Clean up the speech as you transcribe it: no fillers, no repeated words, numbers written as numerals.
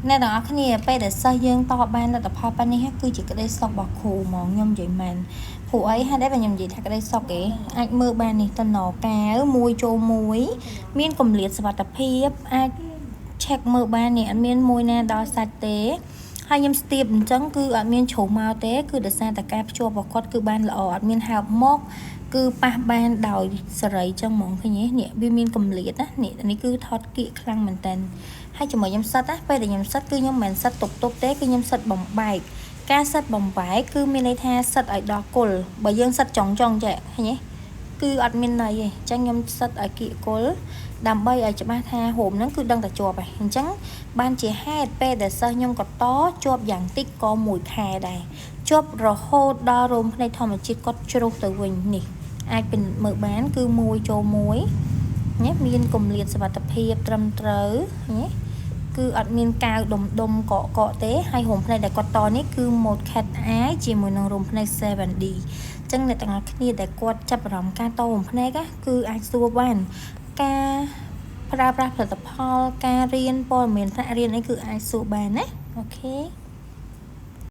អ្នកទាំងអស់គ្នាពេលដែលសិស្សយើងតបបានលទ្ធផលប៉ុណ្នេះគឺជាក្តីសុខរបស់គ្រូហ្មងខ្ញុំនិយាយមែនព្រោះអីហេតុអីបើខ្ញុំនិយាយថាក្តីសុខគេអាចមើលបាននេះតំណកាវមួយចូលមួយមានកម្រិតសុវត្ថិភាពអាច check មើលបាននេះអត់មានមួយណាដល់សាច់ទេហើយខ្ញុំស្ទាបអញ្ចឹងគឺអត់មានជ្រុះមកទេគឺដោយសារតែការភ្ជាប់របស់គាត់គឺបានល្អអត់មានហើបមកគឺប៉ះបានដោយសេរីចឹងហ្មងឃើញទេនេះវាមានកម្រិតណានេះគឺថតគៀកខ្លាំងមែនតើហើយជាមួយខ្ញុំសិតណាពេលដែលខ្ញុំសិតគឺខ្ញុំមិនសិតទប់ទេគឺខ្ញុំសិតបំបែកការសិតបំបែកគឺមានន័យថាសិតឲ្យដល់គុលបើយើងសិតចង់ចេះឃើញទេគឺអត់មានន័យទេអញ្ចឹងខ្ញុំសិតឲ្យគៀកគុលដើម្បីឲ្យច្បាស់ថាហូមហ្នឹងគឺដឹងតែជាប់ហើយអញ្ចឹងបានជាហេតុពេលដែលសិស្សខ្ញុំក៏តជាប់យ៉ាងតិចក៏1ខែដែរជាប់រហូតដល់រោមភ្នែកធម្មជាតិគាត់ជ្រុះទៅវិញនេះអាចเป็นមើលបានគឺមួយចូលមួយនេះមានកម្រិតសុវត្ថិភាពត្រឹមត្រូវនេះគឺអត់មានកាវដុំកកទេហើយរោមភ្នែកដែលគាត់តនេះគឺ Mode Cat Eye ជាមួយនឹងរោមភ្នែក 7D អញ្ចឹងអ្នកទាំងអស់គ្នាដែលគាត់ចាប់អារម្មណ៍ការតរោមភ្នែកគឺអាចសួរបានការប្រើប្រាស់ផលិតផលការរៀនព័ត៌មានថ្នាក់រៀនអីគឺអាចសួរបានណាអូខេ